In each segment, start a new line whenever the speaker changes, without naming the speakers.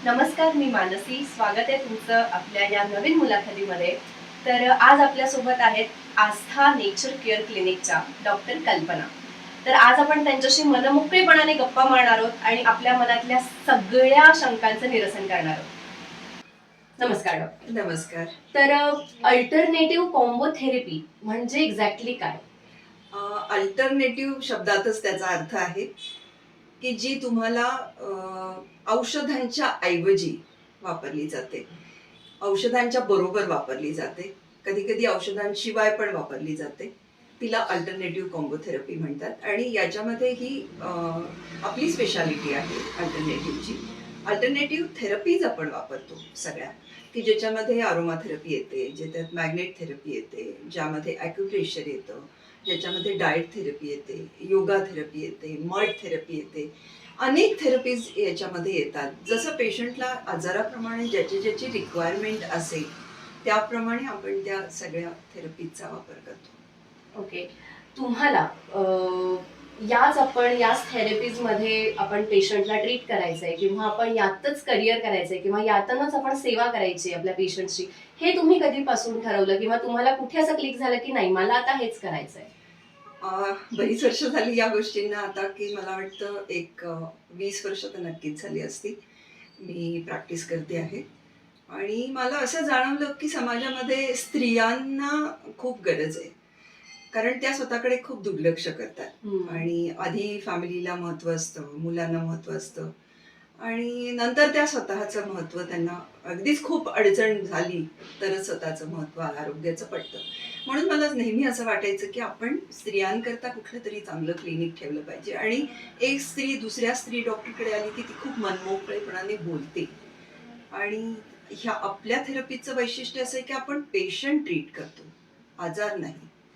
नमस्कार, मी मानसी. स्वागत आहे तुमचं आपल्या या नवीन मुलाखतीमध्ये. तर आज आपल्यासोबत आहेत आस्था नेचर केअर क्लिनिकच्या डॉक्टर कल्पना. तर आज आपण त्यांच्याशी मनमोकळेपणाने गप्पा मारणार आहोत आणि आपल्या मनातल्या सगळ्या शंकांचं निरसन करणार आहोत. नमस्कार डॉक्टर.
नमस्कार.
तर अल्टरनेटिव्ह कॉम्बो थेरपी म्हणजे एक्झॅक्टली काय?
अल्टरनेटिव्ह शब्दातच त्याचा अर्थ आहे की जी तुम्हाला औषधांच्या ऐवजी वापरली जाते, औषधांच्या बरोबर वापरली जाते, कधी कधी औषधांशिवाय पण वापरली जाते. तिला अल्टरनेटिव्ह कॉम्बो थेरपी म्हणतात आणि याच्यामध्ये ही आपली स्पेशालिटी आहे अल्टरनेटिव्हची. अल्टरनेटिव्ह थेरपीज आपण वापरतो सगळ्या, की ज्याच्यामध्ये अरोमा थेरपी येते, ज्याच्यात मॅग्नेट थेरपी येते, ज्यामध्ये ॲक्युप्रेशर येतं, ज्याच्यामध्ये डाएट थेरपी येते, योगा थेरपी येते, मड थेरपी येते. अनेक थेरपीज याच्यामध्ये येतात. जसं पेशंटला आजाराप्रमाणे ज्याची रिक्वायरमेंट असेल त्याप्रमाणे आपण त्या सगळ्या थेरपीचा वापर करतो.
ओके. तुम्हाला याच थेरपीजमध्ये आपण पेशंटला ट्रीट करायचंय किंवा आपण यातच करिअर करायचंय किंवा यातूनच आपण सेवा करायची आपल्या पेशंटची, हे तुम्ही कधीपासून ठरवलं किंवा तुम्हाला कुठे असं क्लिक झालं की नाही मला आता हेच करायचंय?
बरीच वर्ष झाली या गोष्टींना आता, की मला वाटतं एक 20 वर्ष तर नक्कीच झाली असती मी प्रॅक्टिस करते आहे. आणि मला असं जाणवलं की समाजामध्ये स्त्रियांना खूप गरज आहे, कारण त्या स्वतःकडे खूप दुर्लक्ष करतात. आणि आधी फॅमिलीला महत्त्व असतं, मुलांना महत्त्व असतं आणि नंतर त्या स्वतःचं महत्त्व त्यांना अगदीच खूप अडचण झाली तरच स्वतःचं महत्त्व आरोग्याचं पडतं. म्हणून मला नेहमी असं वाटायचं की आपण स्त्रियांकरता कुठलं तरी चांगलं क्लिनिक ठेवलं पाहिजे. आणि एक स्त्री दुसऱ्या स्त्री डॉक्टरकडे आली की ती खूप मनमोकळेपणाने बोलते. आणि ह्या आपल्या थेरपीचं वैशिष्ट्य असं आहे की आपण पेशंट ट्रीट करतो, आजार नाही.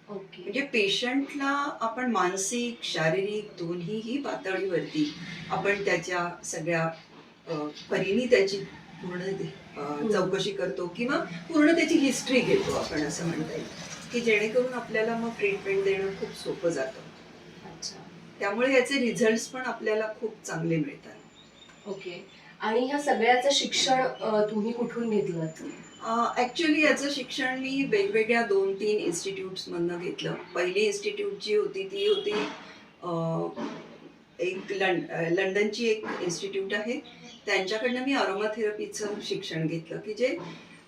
ओके.
म्हणजे पेशंटला आपण मानसिक शारीरिक दोन्हीही पातळीवरती आपण त्याच्या सगळ्या परीने त्याची पूर्ण चौकशी करतो किंवा पूर्ण त्याची हिस्ट्री घेतो, आपण असं म्हणता येईल, की जेणेकरून आपल्याला मग ट्रीटमेंट देणं खूप सोपं जातं.
अच्छा.
त्यामुळे याचे रिझल्ट्स पण आपल्याला खूप चांगले मिळतात.
ओके. आणि ह्या सगळ्याचं शिक्षण तुम्ही कुठून घेतलं?
ॲक्च्युली याचं शिक्षण मी वेगवेगळ्या 2-3 इन्स्टिट्यूट्समधनं घेतलं. पहिली इन्स्टिट्यूट जी होती ती होती एक लंडनची एक इन्स्टिट्यूट आहे. त्यांच्याकडनं मी अरोमा थेरपीचं शिक्षण घेतलं, की जे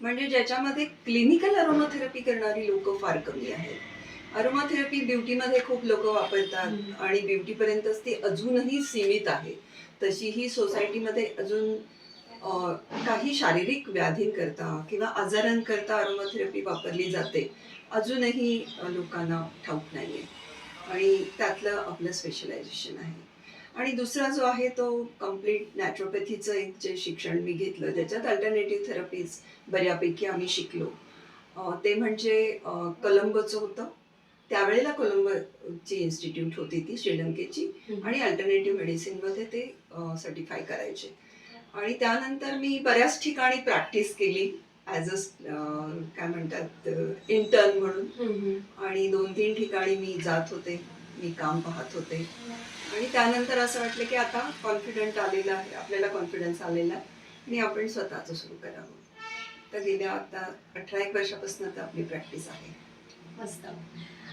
म्हणजे ज्याच्यामध्ये क्लिनिकल अरोमा थेरपी करणारी लोकं फार कमी आहेत. अरोमा थेरपी ब्युटीमध्ये खूप लोकं वापरतात आणि ब्युटीपर्यंतच ती अजूनही सीमित आहे. तशी ही सोसायटीमध्ये अजून काही शारीरिक व्याधींकरता किंवा आजारांकरता अरोमाथेरपी वापरली जाते, अजूनही लोकांना ठाऊक नाहीये. आणि त्यातलं आपलं स्पेशलायझेशन आहे. आणि दुसरा जो आहे तो कम्प्लीट नॅचरोपॅथीचं एक जे शिक्षण मी घेतलं, ज्याच्यात अल्टरनेटिव्ह थेरपीज बऱ्यापैकी आम्ही शिकलो. ते म्हणजे कोलंबोचं होतं. त्यावेळेला कोलंबोची इन्स्टिट्यूट होती ती श्रीलंकेची. आणि अल्टरनेटिव्ह मेडिसिनमध्ये ते सर्टिफाय करायचे. आणि त्यानंतर मी बऱ्याच ठिकाणी प्रॅक्टिस केली ॲज अ काय म्हणतात इंटर्न म्हणून. आणि 2-3 ठिकाणी मी जात होते, मी काम पाहत होते. आणि त्यानंतर असं वाटलं की आता कॉन्फिडंट आलेला आहे, आपल्याला कॉन्फिडन्स आलेला आहे आणि आपण स्वतःचं सुरू करावं. तर गेल्या आता 18-1 वर्षापासून आता आपली प्रॅक्टिस आहे.
मस्त.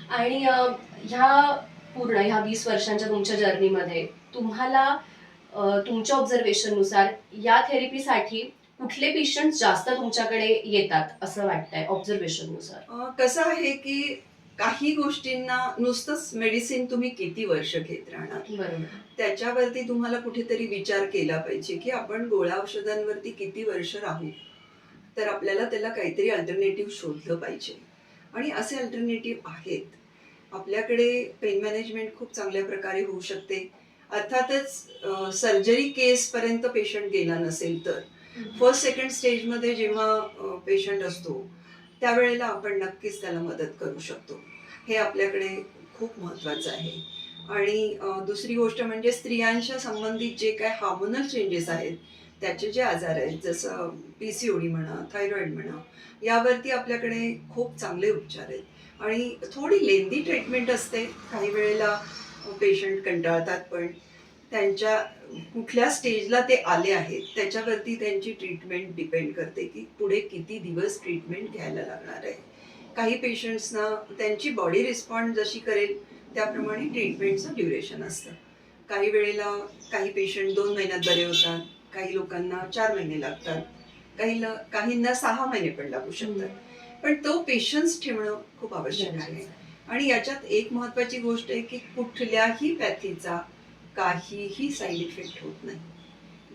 आणि ह्या 20 वर्षांच्या तुमच्या जर्नीमध्ये तुम्हाला तुमच्या ऑब्झर्वेशननुसार या थेरपीसाठी कुठले पेशंट जास्त तुमच्याकडे येतात असं वाटतंय ऑब्झर्वेशननुसार?
कसं आहे की काही गोष्टींना नुसतंच मेडिसिन तुम्ही किती वर्ष घेत राहणार,
बरोबर.
त्याच्यावरती तुम्हाला कुठेतरी विचार केला पाहिजे की आपण गोळ्या औषधांवरती किती वर्ष राहू. तर आपल्याला त्याला काहीतरी अल्टरनेटिव्ह शोधलं पाहिजे. आणि असे अल्टरनेटिव्ह आहेत. आपल्याकडे पेन मॅनेजमेंट खूप चांगल्या प्रकारे होऊ शकते. अर्थातच सर्जरी केसपर्यंत पेशंट गेला नसेल तर फर्स्ट सेकंड स्टेजमध्ये जेव्हा पेशंट असतो त्यावेळेला आपण नक्कीच त्याला मदत करू शकतो. हे आपल्याकडे खूप महत्त्वाचं आहे. आणि दुसरी गोष्ट म्हणजे स्त्रियांच्या संबंधित जे काय हार्मोनल चेंजेस आहेत, त्याचे जे आजार आहेत, जसं PCOD म्हणा, थायरॉइड म्हणा, यावरती आपल्याकडे खूप चांगले उपचार आहेत. आणि थोडी लेंदी ट्रीटमेंट असते, काही वेळेला पेशंट कंटाळतात पण. त्यांच्या कुठल्या स्टेजला ते आले आहेत त्याच्यावरती त्यांची ट्रीटमेंट डिपेंड करते की पुढे किती दिवस ट्रीटमेंट घ्यायला लागणार आहे. काही पेशंट्सना त्यांची बॉडी रिस्पॉन्ड जशी करेल त्याप्रमाणे ट्रीटमेंटचं ड्युरेशन असतं. काही वेळेला काही पेशंट 2 महिन्यात बरे होतात, काही लोकांना 4 महिने लागतात, काहींना 6 महिने पण लागू शकतात. पण तो पेशन्स ठेवणं खूप आवश्यक आहे. आणि याच्यात एक महत्वाची गोष्ट आहे की कुठल्याही पॅथीचा काहीही साईड इफेक्ट होत नाही,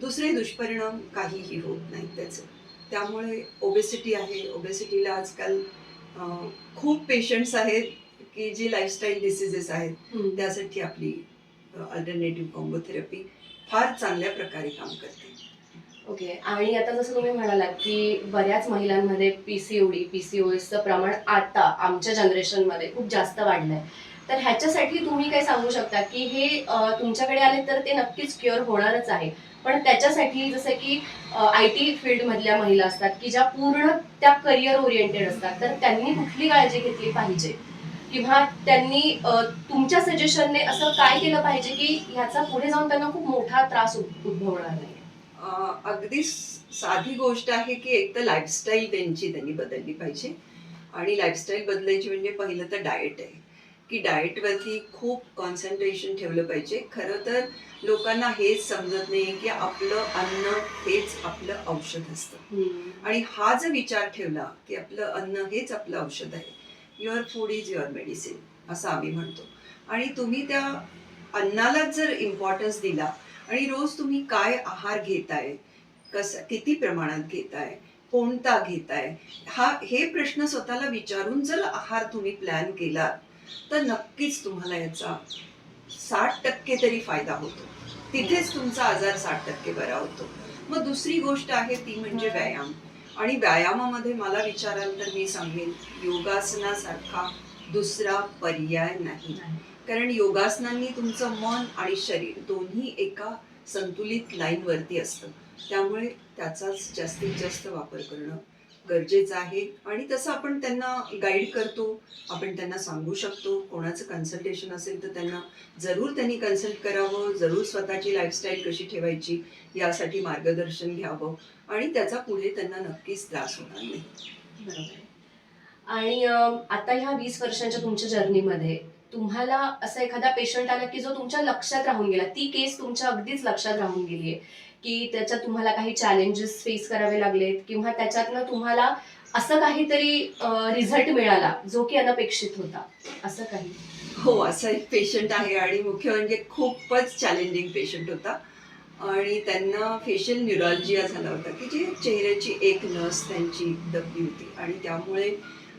दुसरे दुष्परिणाम काहीही होत नाही त्याचे. त्यामुळे ओबेसिटी आहे, ओबेसिटीला आजकाल खूप पेशंट्स आहेत की जी लाईफस्टाईल डिसीजेस आहेत, त्यासाठी आपली अल्टरनेटिव्ह कॉम्बो थेरपी फार चांगल्या प्रकारे काम करते.
ओके. आणि आता जसं तुम्ही म्हणालात की बऱ्याच महिलांमध्ये पीसीओएसचं प्रमाण आता आमच्या जनरेशनमध्ये खूप जास्त वाढलंय. तर ह्याच्यासाठी तुम्ही काय सांगू शकता की हे तुमच्याकडे आले तर ते नक्कीच क्युअर होणारच आहे. पण त्याच्यासाठी जसं की IT फील्डमधल्या महिला असतात की ज्या पूर्ण त्या करिअर ओरिएंटेड असतात, तर त्यांनी कुठली काळजी घेतली पाहिजे किंवा त्यांनी तुमच्या सजेशनने असं काय केलं पाहिजे की ह्याचा पुढे जाऊन त्यांना खूप मोठा त्रास उद्भवणार नाही?
अगदी साधी गोष्ट आहे की एक तर लाईफस्टाईल त्यांनी बदलली पाहिजे. आणि लाईफस्टाईल बदलायची म्हणजे पहिलं तर डाएट आहे की डाएटवरती खूप कॉन्सन्ट्रेशन ठेवलं पाहिजे. खरं तर लोकांना हेच समजत नाही की आपलं अन्न हेच आपलं औषध असतं. आणि हा जर विचार ठेवला की आपलं अन्न हेच आपलं औषध आहे, your food is your medicine असं आम्ही म्हणतो. आणि तुम्ही त्या अन्नालाच जर इम्पॉर्टन्स दिला आणि रोज तुम्ही काय आहार घेताय, किती प्रमाणात घेताय, कोणता घेताय, हे प्रश्न स्वतःला विचारून जर आहार तुम्ही प्लॅन केलात तर नक्कीच तुम्हाला याचा 60% तरी फायदा होतो. तिथेच तुमचा आजार 60% बरा होतो. मग दुसरी गोष्ट आहे ती म्हणजे व्यायाम. आणि व्यायामामध्ये मला विचाराल तर मी सांगेन योगासनासारखा दुसरा पर्याय नाही. कारण योगासनांनी तुमचं मन आणि शरीर दोन्ही एका संतुलित लाईनवरती असतं. त्यामुळे त्याचाच जास्तीत जास्त वापर करणं गरजेचं आहे. आणि तसं आपण त्यांना गाईड करतो, आपण त्यांना सांगू शकतो. कोणाचं कन्सल्टेशन असेल तर त्यांनी कन्सल्ट करावं, जरूर स्वतःची लाईफस्टाईल कशी ठेवायची यासाठी मार्गदर्शन घ्यावं आणि त्याचा पुढे त्यांना नक्कीच त्रास होणार नाही.
बरोबर. आणि आता ह्या 20 वर्षांच्या तुमच्या जर्नीमध्ये तुम्हाला असा एखादा पेशंट आला की जो तुमच्या लक्षात राहून गेला, ती केस तुमच्या अगदीच लक्षात राहून गेली आहे की त्याच्यात तुम्हाला काही चॅलेंजेस फेस करावे लागलेत किंवा त्याच्यातनं तुम्हाला असं काहीतरी रिझल्ट मिळाला जो की अनपेक्षित होता, असं काही?
हो, असा एक पेशंट आहे आणि मुख्य म्हणजे खूपच चॅलेंजिंग पेशंट होता. आणि त्यांना फेशियल न्यूरॉल्जिया झाला होता की जी चेहऱ्याची एक नस त्यांची दबली होती आणि त्यामुळे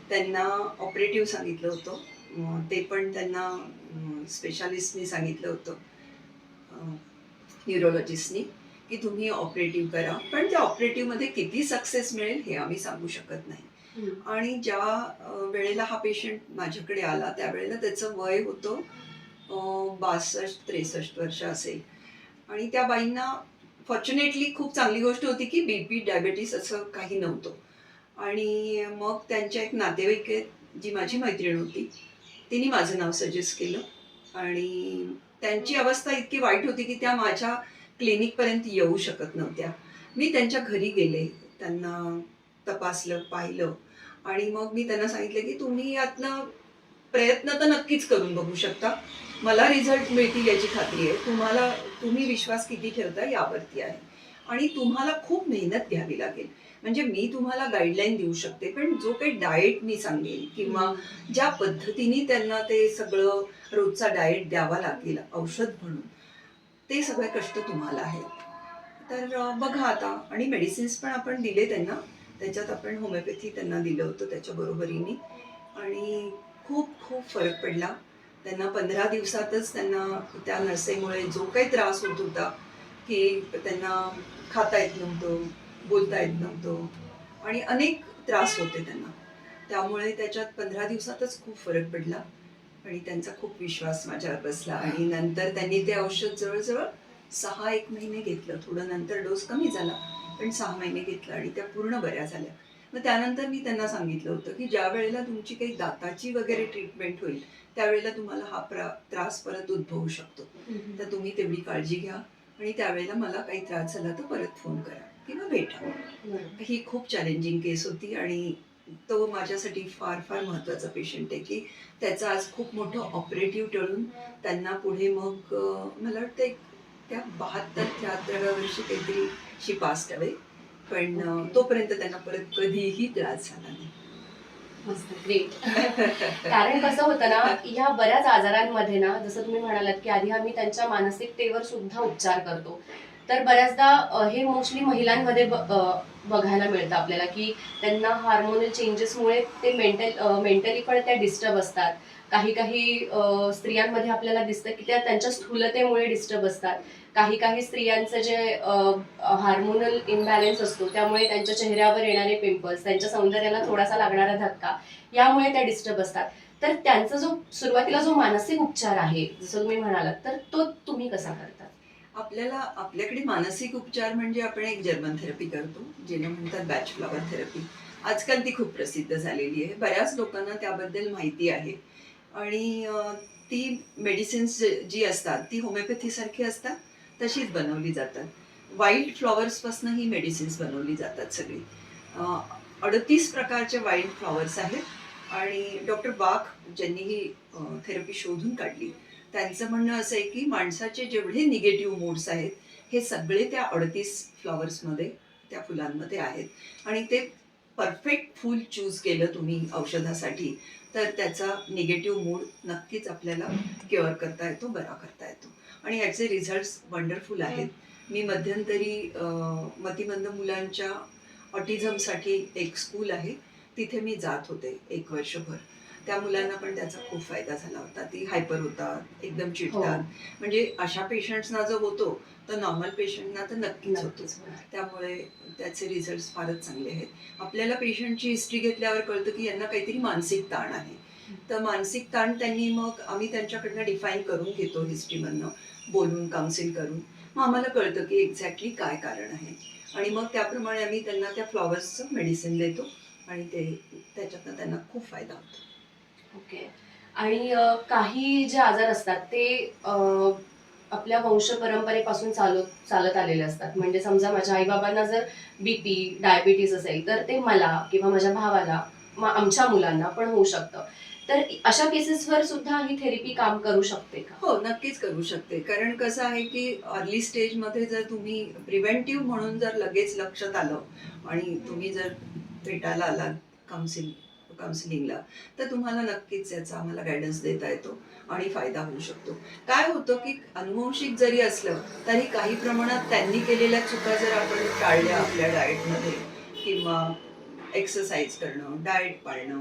त्यांना ऑपरेटिव्ह सांगितलं होतं. ते पण त्यांना स्पेशालिस्टनी सांगितलं होतं, न्यूरोलॉजिस्टनी, की तुम्ही ऑपरेटिव्ह करा. पण त्या ऑपरेटिव्हमध्ये किती सक्सेस मिळेल हे आम्ही सांगू शकत नाही. आणि ज्या वेळेला हा पेशंट माझ्याकडे आला त्यावेळेला त्याचं वय होतं 62-63 वर्ष असेल. आणि त्या बाईंना फॉर्च्युनेटली खूप चांगली गोष्ट होती की बीपी डायबेटीस असं काही नव्हतं. आणि मग त्यांच्या एक नातेवाईक आहेत, जी माझी मैत्रीण होती, तिने माझं नाव सजेस्ट केलं. आणि त्यांची अवस्था इतकी वाईट होती की त्या माझ्या क्लिनिकपर्यंत येऊ शकत नव्हत्या. मी त्यांच्या घरी गेले, त्यांना तपासलं, पाहिलं आणि मग मी त्यांना सांगितलं की तुम्ही यातनं प्रयत्न तर नक्कीच करून बघू शकता. मला रिझल्ट मिळतील याची खात्री आहे. तुम्ही विश्वास किती ठेवता यावरती आहे. आणि तुम्हाला खूप मेहनत घ्यावी लागेल. म्हणजे मी तुम्हाला गाईडलाईन देऊ शकते, पण जो काही डाएट मी सांगेन किंवा ज्या पद्धतीने त्यांना ते सगळं रोजचा डाएट द्यावा लागेल औषध म्हणून, ते सगळे कष्ट तुम्हाला आहेत. तर बघा आता. आणि मेडिसिन्स पण आपण दिले त्यांना. त्याच्यात आपण होमिओपॅथी त्यांना दिलं होतं त्याच्या बरोबरीने. आणि खूप खूप फरक पडला. त्यांना 15 दिवसातच त्यांना त्या नसेमुळे जो काही त्रास होत होता की त्यांना खाता येत नव्हतं, बोलता येत नव्हतं आणि अनेक त्रास होते त्यांना. त्यामुळे त्याच्यात 15 दिवसातच खूप फरक पडला आणि त्यांचा खूप विश्वास माझ्यावर बसला. आणि नंतर त्यांनी ते औषध जवळजवळ 6-1 महिने घेतलं. थोडं नंतर डोस कमी झाला, पण 6 महिने घेतलं आणि त्या पूर्ण बऱ्या झाल्या. मग त्यानंतर मी त्यांना सांगितलं होतं की ज्या वेळेला तुमची काही दाताची वगैरे ट्रीटमेंट होईल त्यावेळेला तुम्हाला हा त्रास परत उद्भवू शकतो, तर तुम्ही तेवढी काळजी घ्या आणि त्यावेळेला मला काही त्रास झाला तर परत फोन करा किंवा भेटा. ही खूप चॅलेंजिंग केस होती आणि तो माझ्यासाठी फार फार महत्त्वाचा पेशंट आहे की त्याचं आज खूप मोठं ऑपरेटिव्ह टळून त्यांना पुढे मग मला वाटतं त्या 72-73व्या वर्षी काहीतरी शी पास्ट अवे, पण तोपर्यंत त्यांना परत कधीही त्रास झाला नाही.
मस्त, ग्रेट. कारण कसं होतं ना, ह्या बऱ्याच आजारांमध्ये ना, जसं तुम्ही म्हणालात की आधी आम्ही त्यांच्या मानसिकतेवर सुद्धा उपचार करतो, तर बऱ्याचदा हे मोस्टली महिलांमध्ये बघायला मिळतं आपल्याला की त्यांना हार्मोनल चेंजेसमुळे ते मेंटली पण त्या डिस्टर्ब असतात. काही काही स्त्रियांमध्ये आपल्याला दिसतं की त्या त्यांच्या स्थूलतेमुळे डिस्टर्ब असतात. काही काही स्त्रियांचं जे हार्मोनल इम्बॅलन्स असतो त्यामुळे त्यांच्या चेहऱ्यावर येणारे पिंपल्स, त्यांच्या सौंदर्याला थोडासा लागणारा धक्का, यामुळे त्या डिस्टर्ब असतात. तर त्यांचा जो सुरुवातीला जो मानसिक उपचार आहे, जसं तुम्ही म्हणालात, तर तो तुम्ही कसा करता?
आपल्याकडे मानसिक उपचार म्हणजे आपण एक जर्मन थेरपी करतो, ज्याला म्हणतात बॅच फ्लॉवर थेरपी. आजकाल ती खूप प्रसिद्ध झालेली आहे, बऱ्याच लोकांना त्याबद्दल माहिती आहे आणि ती मेडिसिन्स जी असतात ती होमिओपॅथी सारखी असतात, तशीच बनवली जातात. वाईल्ड फ्लॉवर्सपासून ही मेडिसिन्स बनवली जातात सगळी. 38 प्रकारचे वाईल्ड फ्लॉवर्स आहेत आणि डॉक्टर बाख ज्यांनी ही थेरपी शोधून काढली, त्यांचं म्हणणं असं आहे की माणसाचे जेवढे निगेटिव्ह मूड्स आहेत हे सगळे त्या 38 फ्लॉवर्समध्ये, त्या फुलांमध्ये आहेत आणि ते परफेक्ट फूल चूज केलं तुम्ही औषधासाठी तर त्याचा निगेटिव्ह मूड नक्कीच आपल्याला क्युअर करता येतो, बरा करता येतो आणि याचे रिझल्ट्स वंडरफुल आहेत. मी मध्यंतरी मतिमंद मुलांच्या ऑटिझमसाठी एक स्कूल आहे, तिथे मी जात होते 1 वर्षभर. त्या मुलांना पण त्याचा खूप फायदा झाला होता. ती हायपर होतात, एकदम चिडतात. म्हणजे अशा पेशंट्सना जो होतो तर नॉर्मल पेशंटना तर नक्कीच होतो. त्यामुळे त्याचे रिझल्ट्स फारच चांगले आहेत. आपल्याला पेशंटची हिस्ट्री घेतल्यावर कळतं की यांना काहीतरी मानसिक ताण आहे. तर मानसिक ताण त्यांनी मग आम्ही त्यांच्याकडनं डिफाईन करून घेतो हिस्ट्रीमधनं, बोलून काउन्सिल करून. मग आम्हाला कळतं की एक्झॅक्टली काय कारण आहे आणि मग त्याप्रमाणे आम्ही त्यांना त्या फ्लॉवर्सचं मेडिसिन देतो आणि त्याच्यातनं त्यांना खूप फायदा होतो.
ओके. आणि काही जे आजार असतात ते आपल्या वंश परंपरेपासून चालत आलेले असतात. म्हणजे समजा माझ्या आई-बाबांना जर बीपी, डायबिटीस असेल, तर ते मला किंवा माझ्या भावाला, आमच्या मुलांना पण होऊ शकतं. तर अशा केसेसवर सुद्धा ही थेरपी काम करू शकते का?
हो, नक्कीच करू शकते. कारण कसं आहे की अर्ली स्टेजमध्ये जर तुम्ही प्रिव्हेंटिव्ह म्हणून जर लगेच लक्षात आलं आणि तुम्ही जर भेटायला आलात काउन्सिलिंगला, तर तुम्हाला नक्कीच याचा आम्हाला गायडन्स देता येतो आणि फायदा होऊ शकतो. काय होतं की अनुवंशिक जरी असलं तरी काही प्रमाणात त्यांनी केलेल्या चुका जर आपण टाळल्या आपल्या डाएटमध्ये किंवा एक्सरसाइज करणं, डाएट पाळणं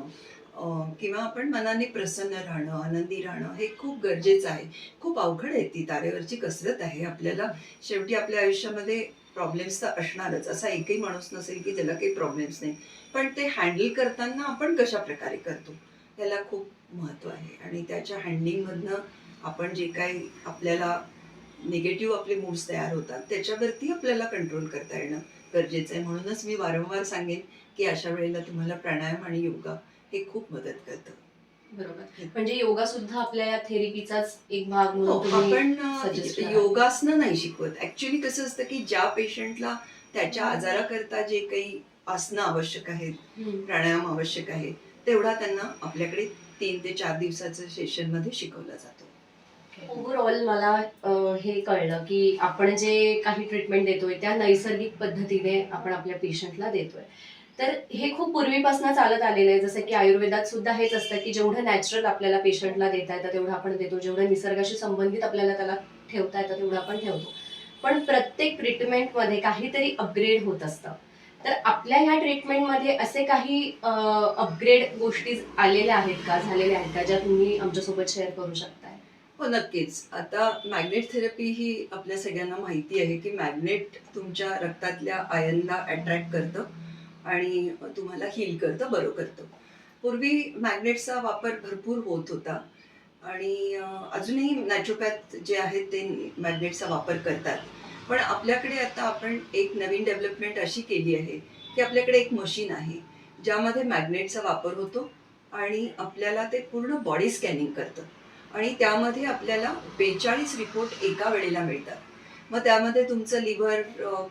किंवा आपण मनाने प्रसन्न राहणं, आनंदी राहणं हे खूप गरजेचं आहे. खूप अवघड आहे, ती तारेवरची कसरत आहे. आपल्याला शेवटी आपल्या आयुष्यामध्ये प्रॉब्लेम्स तर असणारच. असा एकही माणूस नसेल की ज्याला काही प्रॉब्लेम्स नाही. पण ते हँडल करताना आपण कशा प्रकारे करतो याला खूप महत्त्व आहे आणि त्याच्या हँडलिंगमधनं आपण जे काही आपल्याला निगेटिव्ह आपले मूड्स तयार होतात त्याच्यावरती आपल्याला कंट्रोल करता येणं गरजेचं आहे. म्हणूनच मी वारंवार सांगेन की अशा वेळेला तुम्हाला प्राणायाम आणि योगा हे खूप मदत करतं.
बरोबर. म्हणजे योगा सुद्धा आपल्या या थेरपीचाच एक भाग
हो,
म्हणून
आपण
सजेस्ट करा.
योगासनं नाही शिकवत. ॲक्च्युअली कसं असतं की ज्या पेशंटला त्याच्या आजाराकरता जे काही आसनं आवश्यक आहेत, प्राणायाम आवश्यक आहे, तेवढा त्यांना आपल्याकडे 3 ते 4 दिवसाचं सेशनमध्ये शिकवला जातो.
ओव्हरऑल मला हे कळलं की आपण जे काही ट्रीटमेंट देतोय त्या नैसर्गिक पद्धतीने आपण आपल्या पेशंटला देतोय. तर हे खूप पूर्वीपासून चालत आलेलं आहे. जसं की आयुर्वेदात सुद्धा हेच असतं की जेवढं नॅचरल आपल्याला पेशंटला देता येतं तेवढं आपण देतो. जेवढं निसर्गाशी संबंधित आपल्याला त्याला ठेवता येतं तेवढं आपण ठेवतो. पण प्रत्येक ट्रीटमेंटमध्ये काहीतरी अपग्रेड होत असतं. तर आपल्या ह्या ट्रीटमेंटमध्ये असे काही अपग्रेड गोष्टी आलेल्या आहेत का, झालेल्या आहेत का, ज्या तुम्ही आमच्यासोबत शेअर करू शकताय?
हो, नक्कीच. आता मॅग्नेट थेरपी ही आपल्या सगळ्यांना माहिती आहे की मॅग्नेट तुमच्या रक्तातल्या आयनला अट्रॅक्ट करतं आणि तुम्हाला हील करतं, बरं करतं. पूर्वी मॅग्नेटचा वापर भरपूर होत होता आणि अजूनही नॅचरोपॅथ जे आहेत ते मॅग्नेटचा वापर करतात. पण आपल्याकडे आता आपण एक नवीन डेव्हलपमेंट अशी केली आहे की आपल्याकडे एक मशीन आहे ज्यामध्ये मॅग्नेटचा वापर होतो आणि आपल्याला ते पूर्ण बॉडी स्कॅनिंग करतं आणि त्यामध्ये आपल्याला 42 रिपोर्ट एका वेळेला मिळतात. मग त्यामध्ये तुमचं लिव्हर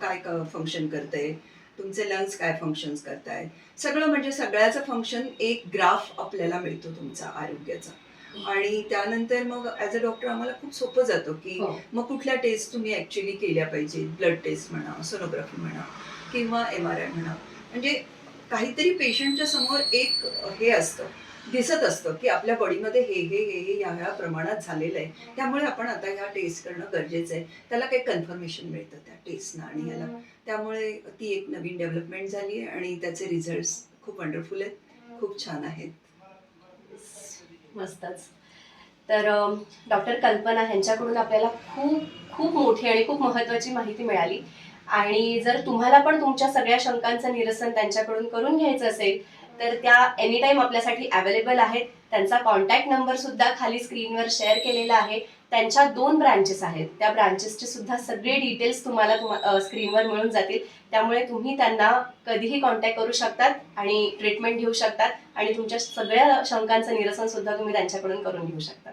काय फंक्शन करतंय, तुमचे लंग्स काय फंक्शन्स करतायत, सगळं म्हणजे सगळ्याचं फंक्शन एक ग्राफ आपल्याला मिळतो तुमचा आरोग्याचा. आणि त्यानंतर मग ॲज अ डॉक्टर आम्हाला खूप सोपं जातं की
हो.
मग कुठल्या टेस्ट तुम्ही ॲक्च्युली केल्या पाहिजे. ब्लड टेस्ट म्हणा, सोनोग्राफी म्हणा किंवा MRI म्हणा. म्हणजे काहीतरी पेशंटच्या समोर एक हे असतं, दिसत असतं की आपल्या बॉडीमध्ये हे ह्या प्रमाणात झालेलं आहे. त्यामुळे आपण आता ह्या टेस्ट करणं गरजेचं आहे. त्याला काही कन्फर्मेशन मिळतं त्या टेस्टनं आणि ह्याला. त्यामुळे ती एक नवीन डेव्हलपमेंट झाली आहे आणि त्याचे रिझल्ट्स खूप वंडरफुल आहेत, खूप छान आहेत.
मस्तच. तर डॉक्टर कल्पना ह्यांच्याकडून आपल्याला खूप खूप मोठी आणि खूप महत्त्वाची माहिती मिळाली. आणि जर तुम्हाला पण तुमच्या सगळ्या शंकांचं निरसन त्यांच्याकडून करून घ्यायचं असेल तर त्या एनी टाइम आपल्यासाठी अवेलेबल आहेत. त्यांचा कॉन्टॅक्ट नंबर सुद्धा खाली स्क्रीनवर शेअर केलेला आहे. त्यांच्या 2 ब्रांचेस आहेत. त्या ब्रांचेसचे सुद्धा सगळे डिटेल्स तुम्हाला स्क्रीनवर मिळून जातील. त्यामुळे तुम्ही त्यांना कधीही कॉन्टॅक्ट करू शकतात आणि ट्रीटमेंट घेऊ शकतात आणि तुमच्या सगळ्या शंकांचं निरसन सुद्धा तुम्ही त्यांच्याकडून करून घेऊ शकता.